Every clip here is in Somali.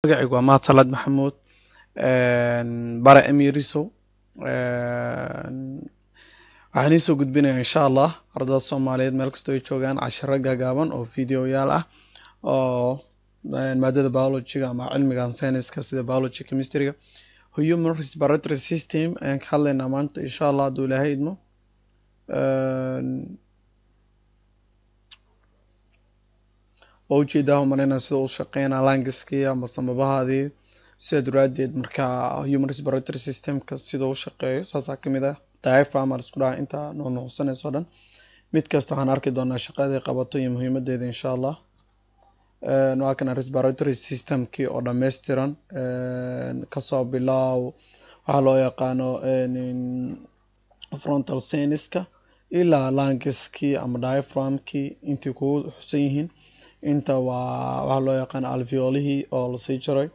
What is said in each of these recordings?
magacaygu waa Mahad Salaad Maxamuud bare Emiriso waxaan iisoo gudbinayaa insha Allah ardayda Soomaaliyeed meel kastoo ay joogaan casharo gaagaaban oo videoyaal ah oo maadada biology ama cilmiga sayniska sida biology chemistry human respiratory system ayaan ka hadlaynaa maanta insha Allah hadduu Ilaahay idmo oo ujeedaa umalayna sida uu shaqeynaa langiskii ama sambabahaadii sida duraadeed marka human respiratory systemka sida uu shaqeeyo saasaa ka mid ah diaphragm aan isku dhaca inta nuuxnuuxsanayso dhan mid kasta waxaan arki doonaa shaqadii qabato iyo muhiimadeeda insha Allah waa kana respiratory systemkii oo dhammaystiran kasoo bilaaw waxaa loo yaqaano frontal sinuska ilaa langiskii ama diaphragmkii intii ku xusan yihiin inta waxaa loo yaqaan alveolihii oo lasii jaray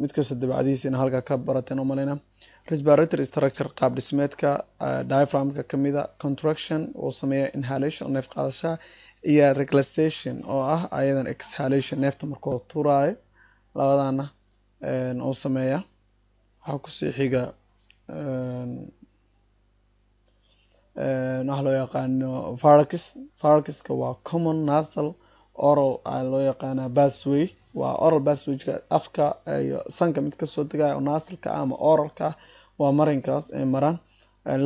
mid kasta dabacdiisina halka ka barateen oo malayna respiratory structure qaab dhismeedka diaphragmka kamida contraction oo sameeya inhalation neef qaadasha iyo relaxation oo ah ayadan exhalation neefta markuu turaayo labadana oo sameeya waxa ku sii xiga waxa loo yaqaano pharynx waa common nasal oral loo yaqaana passway waa oral passwayga afka iyo sanka mid kasoo degaya oo nasalka ama oralka waa marinkaas ay maraan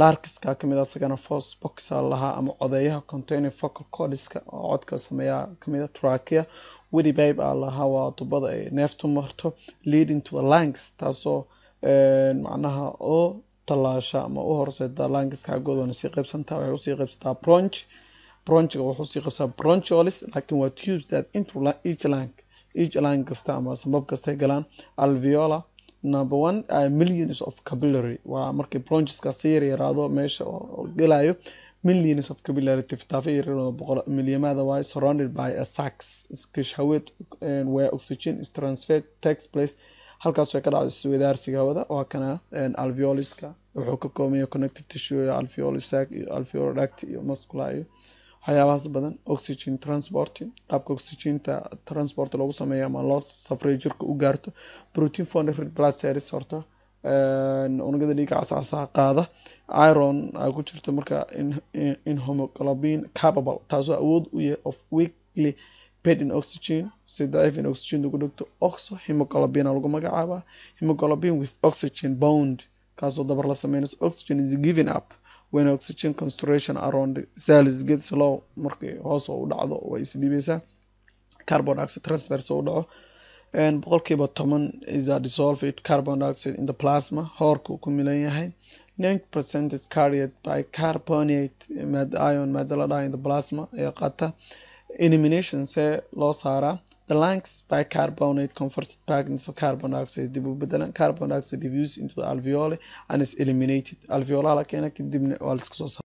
larynxka kamid ah isagana force box laha ama codeeyaha containing vocal cordska oo codka sameeya kamid ah trachea widi pipe laha waa tubada ay neeftu marto leading to the lungs taasoo macnaha oo talaasha ama u horseeda lungiska xagoodana si qaybsantaa waxay usii qaybsataa bronchiga wuxuu sii qaybsataa bronchioles laakiin waa tubes that into each lung kasta ama sabab kasta galaan alveolar number 1 millions of capillary waa markii bronchiska sii yaraado meesha oo galayo millions of capillary tiftaafay yaroo boqol milyamada waa surrounded by a sacs kishawet where oxygen is transferred takes place halkaas way ka dhacdo isweydaarsiga hawada waa kana alveoluska wuxuu ka kooban yahay connective tissue alveolus sac iyo alveolar duct iyo muscula iyo waxyaabahaas badan oxygen transport qaabka oxygenta transport lagu sameeyo ama loo safray jirka u gaarto protein found in red blood cells horta unugyada dhiigga cascasa qaada iron ku jirto marka in hemoglobin capable taasoo awood u yahay of weakly paid in oxygen sida in oxygen lagu dhigto oxo hemoglobin lagu magacaaba hemoglobin with oxygen bound kaasoo dabar la sameeyo oxygen is given up when oxygen concentration around the cells gets low markay hoos u dhacdo way isdhibaysaa carbon dioxide transfer soo dhaco boqolkiiba 10 is dissolved carbon dioxide in the plasma hoorku ku milan yahay 9% is carried by carbonate ion metal in the plasma ee qata elimination see loo saaraa the lungs bicarbonate converted back into carbon dioxide dib u bedelan carbon dioxide diffused into the alveoli and is eliminated alveola la keena kadibna waa la iska soo